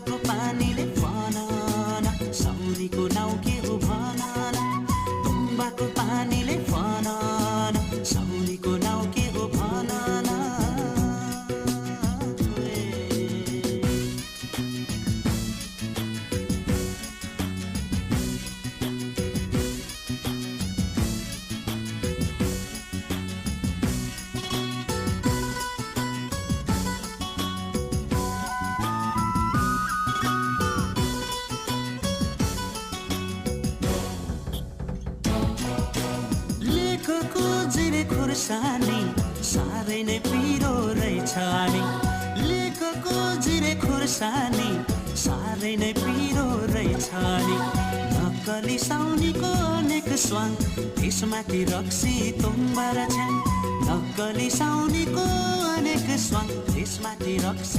तुम्बाको पानीले फनाना साउनीको नाउँ के हो भनाना तुम्बाको पानीले फनाना साउनीको नाउँ के हो भनाना लेखको जिरे खुर्सानी साह्रै नै पिरो रहेछ नि लेखको जिरे खुर्सानी साह्रै नै पिरो रहेछ नि नक्कली साउनीको अनेक स्वाङ त्यसमाथि रक्सी तुम्बा र छ्याङ नक्कली साउनीको अनेक स्वाङ त्यसमाथि रक्सी